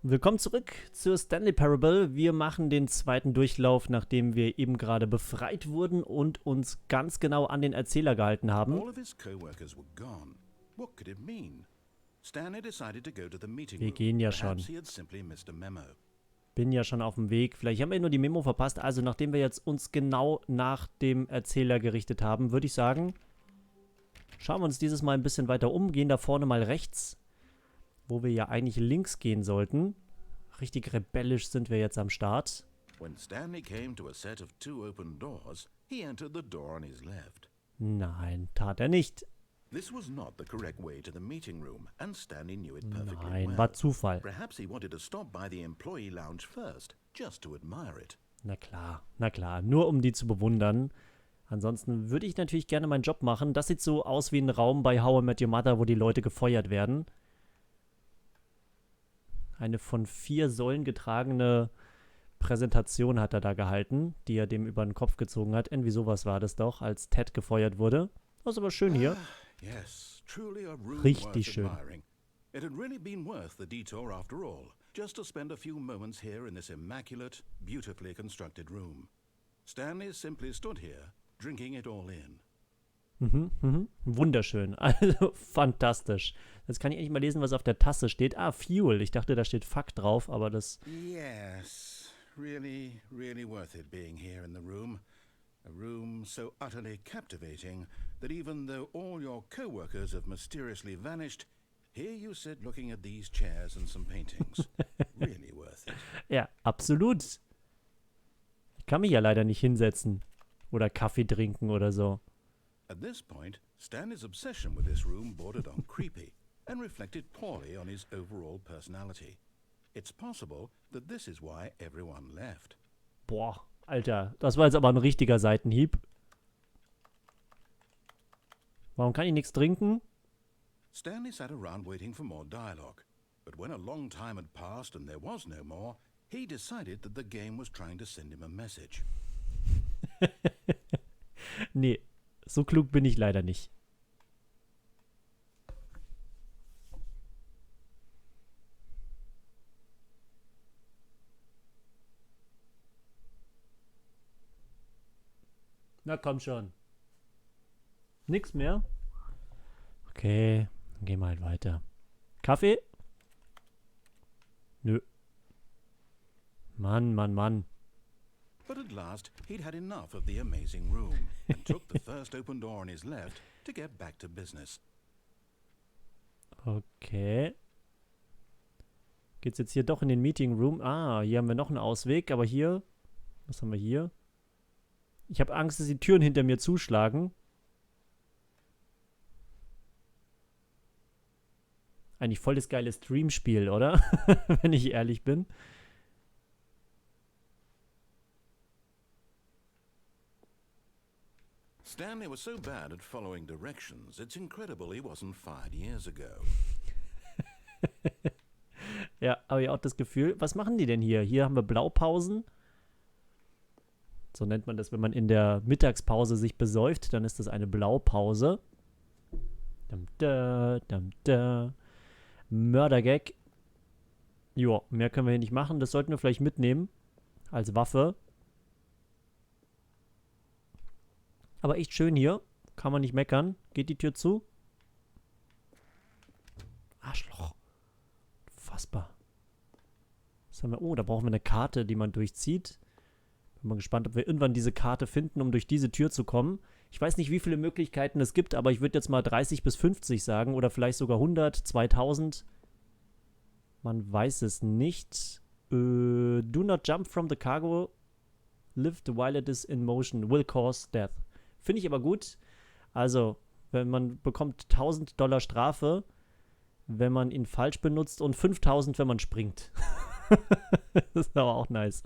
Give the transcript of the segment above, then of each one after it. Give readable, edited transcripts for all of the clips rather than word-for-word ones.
Willkommen zurück zur Stanley Parable. Wir machen den zweiten Durchlauf, nachdem wir eben gerade befreit wurden und uns ganz genau an den Erzähler gehalten haben. All of his co-workers were gone. What could it mean? Stanley decided to go to the meeting Wir room. gehen ja Perhaps schon. he had simply missed a memo. Bin ja schon auf dem Weg. Vielleicht haben wir nur die Memo verpasst. Also nachdem wir jetzt uns genau nach dem Erzähler gerichtet haben, würde ich sagen, schauen wir uns dieses Mal ein bisschen weiter um. Gehen da vorne mal rechts, wo wir ja eigentlich links gehen sollten. Richtig rebellisch sind wir jetzt am Start. When Stanley came to a set of 2 open doors, he entered the door on his left. Nein, tat er nicht. This was not the correct way to the meeting room, and Stanley knew it perfectly Nein, well. war Zufall. Perhaps he wanted to stop by the employee lounge first, just to admire it. Na klar. Nur um die zu bewundern. Ansonsten würde ich natürlich gerne meinen Job machen. Das sieht so aus wie ein Raum bei How I Met Your Mother, wo die Leute gefeuert werden. Eine von 4 Säulen getragene Präsentation hat er da gehalten, die er dem über den Kopf gezogen hat. Irgendwie sowas war das doch, als Ted gefeuert wurde. Das ist aber schön hier. Yes, truly a room Richtig worth schön. admiring. It had really been worth the detour after all, just to spend a few moments here in this immaculate, beautifully constructed room. Stanley simply stood here, drinking it all in. Wunderschön. Also fantastisch. Jetzt kann ich endlich mal lesen, was auf der Tasse steht. Ah, Fuel. Ich dachte, da steht Fuck drauf, aber das... Yes, really, really worth it being here in the room. A room so utterly captivating that even though all your co-workers have mysteriously vanished, here you sit looking at these chairs and some paintings. Really worth it. Ja, absolut. Ich kann mich ja leider nicht hinsetzen. Oder Kaffee trinken oder so. At this point, Stanley's obsession with this room bordered on creepy and reflected poorly on his overall personality. It's possible that this is why everyone left. Boah, Alter. Das war jetzt aber ein richtiger Seitenhieb. Warum kann ich nichts trinken? Stanley sat around waiting for more dialogue, but when a long time had passed and there was no more, he decided that the game was trying to send him a message. Nee, so klug bin ich leider nicht. Na komm schon. Nix mehr? Okay, dann gehen wir halt weiter. Kaffee? Nö. Mann. But at last, he'd had enough of the amazing room and took the first open door on his left to get back to business. Okay. Geht's jetzt hier doch in den Meeting Room? Ah, hier haben wir noch einen Ausweg, aber hier... Was haben wir hier? Ich habe Angst, dass die Türen hinter mir zuschlagen. Eigentlich voll das geile Streamspiel, oder? Wenn ich ehrlich bin. Stanley was so bad at following directions, it's incredible he wasn't fired years ago. Ja, habe ich auch das Gefühl. Was machen die denn hier? Hier haben wir Blaupausen. So nennt man das, wenn man in der Mittagspause sich besäuft. Dann ist das eine Blaupause. Mördergag. Joa, mehr können wir hier nicht machen. Das sollten wir vielleicht mitnehmen. Als Waffe. Aber echt schön hier. Kann man nicht meckern. Geht die Tür zu? Arschloch. Fassbar. Was haben wir? Oh, da brauchen wir eine Karte, die man durchzieht. Bin mal gespannt, ob wir irgendwann diese Karte finden, um durch diese Tür zu kommen. Ich weiß nicht, wie viele Möglichkeiten es gibt, aber ich würde jetzt mal 30 bis 50 sagen. Oder vielleicht sogar 100, 2000. Man weiß es nicht. Do not jump from the cargo. Lift while it is in motion. Will cause death. Finde ich aber gut. Also, wenn man bekommt $1000 Strafe, wenn man ihn falsch benutzt und 5000, wenn man springt. Das ist aber auch nice.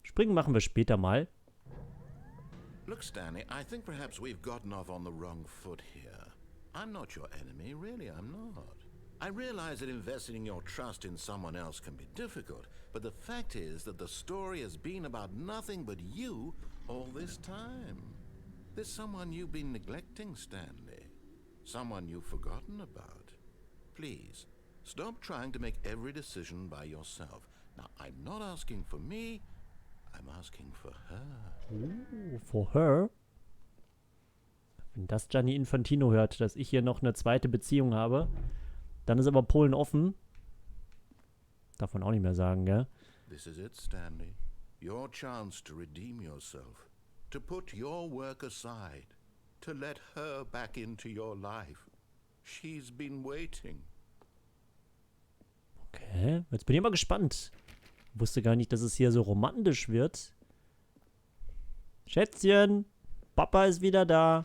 Springen machen wir später mal. Look, Stanley, I think perhaps we've gotten off on the wrong foot here. I'm not your enemy, really, I'm not. I realize that investing your trust in someone else can be difficult, but the fact is that the story has been about nothing but you all this time. There's someone you've been neglecting, Stanley. Someone you've forgotten about. Please, stop trying to make every decision by yourself. Now, I'm not asking for me, I'm asking for her. For her? Wenn das Gianni Infantino hört, dass ich hier noch eine zweite Beziehung habe, dann ist aber Polen offen. Darf man auch nicht mehr sagen, gell? This is it, Stanley. Your chance to redeem yourself. To put your work aside. To let her back into your life. She's been waiting. Okay, jetzt bin ich mal gespannt. Wusste gar nicht, dass es hier so romantisch wird. Schätzchen, Papa ist wieder da.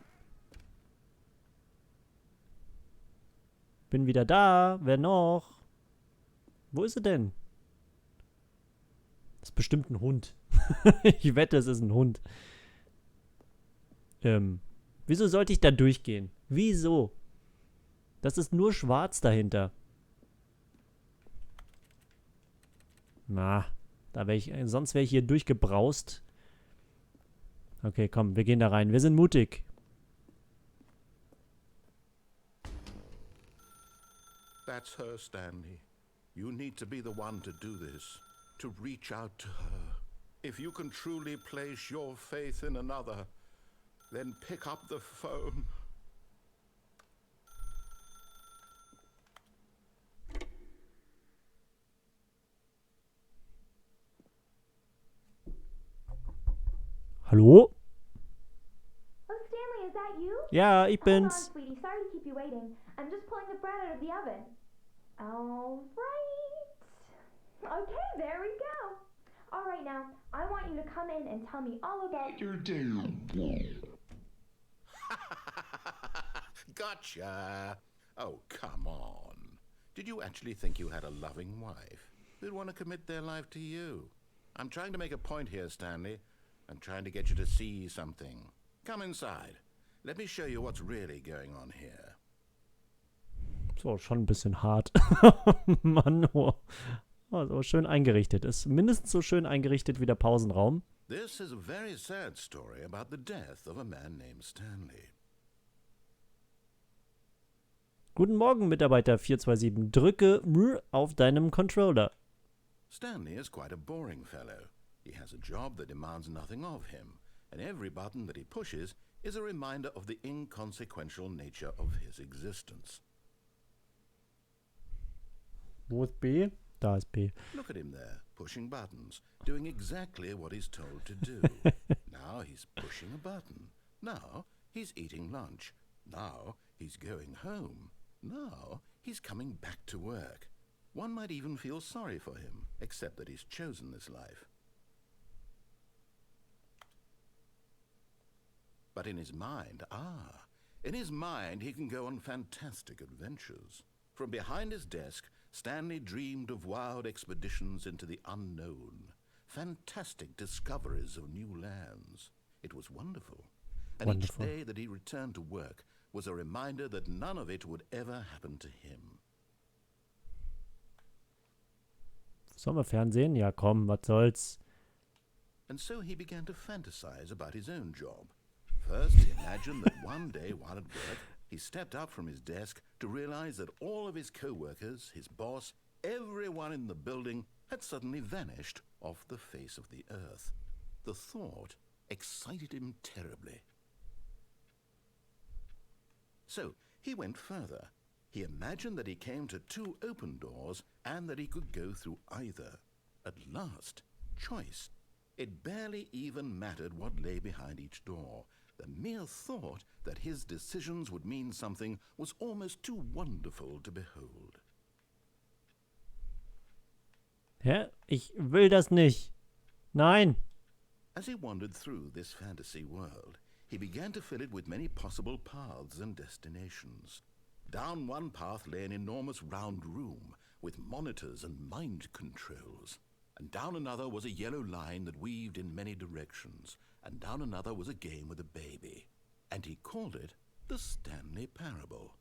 Bin wieder da. Wer noch? Wo ist sie denn? Das ist bestimmt ein Hund. Ich wette, es ist ein Hund. Wieso sollte ich da durchgehen? Wieso? Das ist nur schwarz dahinter. Na, sonst wäre ich hier durchgebraust. Okay, komm, wir gehen da rein. Wir sind mutig. That's her, Stanley. You need to be the one to do this. To reach out to her. If you can truly place your faith in another, then pick up the phone. Hallo? Oh, Stanley, is that you? Ja, ich Hold on, bin's. sweetie. Sorry to keep you waiting. I'm just pulling the bread out of the oven. All right. Okay, there we go. All right, now, I want you to come in and tell me all about your day. Gotcha. Oh, come on. Did you actually think you had a loving wife who'd want to commit their life to you? I'm trying to make a point here, Stanley. I'm trying to get you to see something. Come inside. Let me show you what's really going on here. So, schon ein bisschen hart. Mann, oh. So schön eingerichtet. Ist mindestens so schön eingerichtet wie der Pausenraum. This is a very sad story about the death of a man named Stanley. Guten Morgen, Mitarbeiter 427. Drücke auf deinem Controller. Stanley is quite a boring fellow. He has a job that demands nothing of him, and every button that he pushes is a reminder of the inconsequential nature of his existence. Wo ist B? Da ist B. Look at him there, pushing buttons, doing exactly what he's told to do. Now he's pushing a button. Now he's eating lunch. Now he's going home. Now he's coming back to work. One might even feel sorry for him, except that he's chosen this life. But in his mind, he can go on fantastic adventures. From behind his desk, Stanley dreamed of wild expeditions into the unknown, fantastic discoveries of new lands. It was wonderful. And Wonderful. each day that he returned to work was a reminder that none of it would ever happen to him. Sollen wir Fernsehen? Ja, komm, was soll's. And so he began to fantasize about his own job. First, he imagined that one day while at work, he stepped up from his desk to realize that all of his co-workers, his boss, everyone in the building had suddenly vanished off the face of the earth. The thought excited him terribly. So he went further. He imagined that he came to two open doors and that he could go through either. At last, choice. It barely even mattered what lay behind each door. The mere thought that his decisions would mean something was almost too wonderful to behold. Hä? Ich will das nicht. Nein. As he wandered through this fantasy world, he began to fill it with many possible paths and destinations. Down one path lay an enormous round room with monitors and mind controls. And down another was a yellow line that weaved in many directions. And down another was a game with a baby. And he called it the Stanley Parable.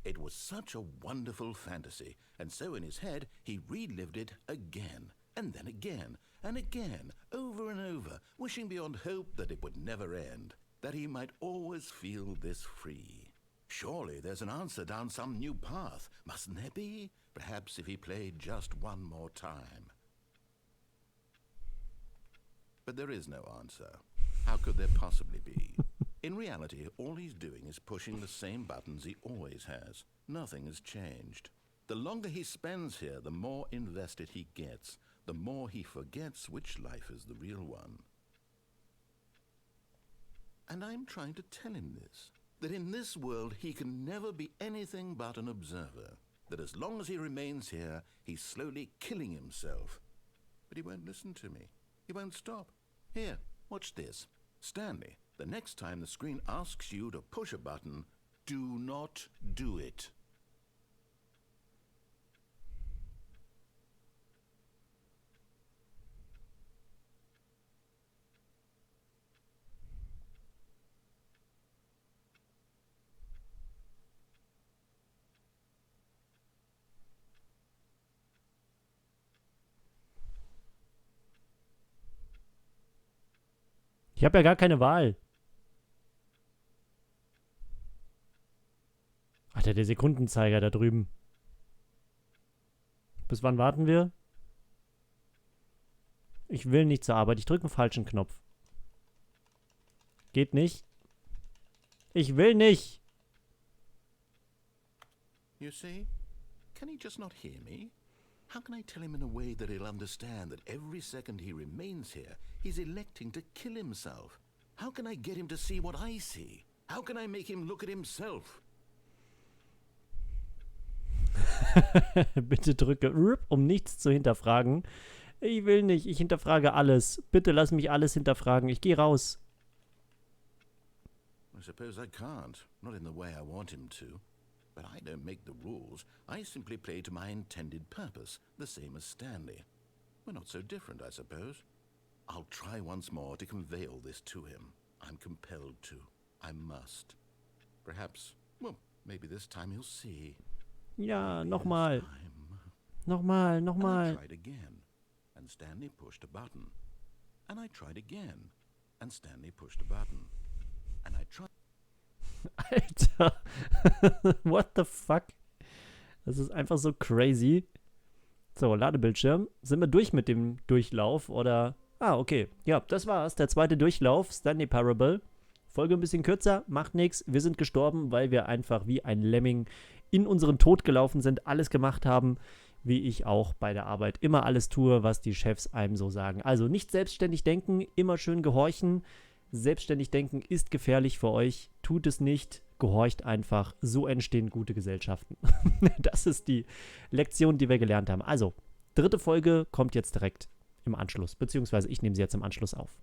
It was such a wonderful fantasy, and so in his head he relived it again, and then again, and again, over and over, wishing beyond hope that it would never end. that he might always feel this free. Surely there's an answer down some new path, mustn't there be? Perhaps if he played just one more time. But there is no answer. How could there possibly be? In reality, all he's doing is pushing the same buttons he always has. Nothing has changed. The longer he spends here, the more invested he gets, the more he forgets which life is the real one. And I'm trying to tell him this, that in this world he can never be anything but an observer, that as long as he remains here, he's slowly killing himself. But he won't listen to me. He won't stop. Here, watch this. Stanley, the next time the screen asks you to push a button, do not do it. Ich habe ja gar keine Wahl. Alter, der Sekundenzeiger da drüben. Bis wann warten wir? Ich will nicht zur Arbeit. Ich drücke einen falschen Knopf. Geht nicht. Ich will nicht. You see? Can he just not hear me? How can I tell him in a way that he'll understand that every second he remains here, he's electing to kill himself? How can I get him to see what I see? How can I make him look at himself? Bitte drücke um nichts zu hinterfragen. Ich will nicht. Ich hinterfrage alles. Bitte lass mich alles hinterfragen. Ich gehe raus. I suppose I can't. Not in the way I want him to. But I don't make the rules. I simply play to my intended purpose, the same as Stanley. We're not so different, I suppose. I'll try once more to convey all this to him. I'm compelled to. I must. Perhaps, well, maybe this time he'll see. Ja, Maybe nochmal. this time. Nochmal, And I nochmal. tried again, and Stanley pushed a button. And I tried again, and Stanley pushed a button. And I tried. Alter. What the fuck? Das ist einfach so crazy. So, Ladebildschirm. Sind wir durch mit dem Durchlauf oder... Ah, okay. Ja, das war's. Der zweite Durchlauf. Stanley Parable. Folge ein bisschen kürzer. Macht nichts. Wir sind gestorben, weil wir einfach wie ein Lemming in unseren Tod gelaufen sind. Alles gemacht haben, wie ich auch bei der Arbeit immer alles tue, was die Chefs einem so sagen. Also nicht selbstständig denken. Immer schön gehorchen. Selbstständig denken ist gefährlich für euch. Tut es nicht. Gehorcht einfach. So entstehen gute Gesellschaften. Das ist die Lektion, die wir gelernt haben. Also, dritte Folge kommt jetzt direkt im Anschluss. Beziehungsweise ich nehme sie jetzt im Anschluss auf.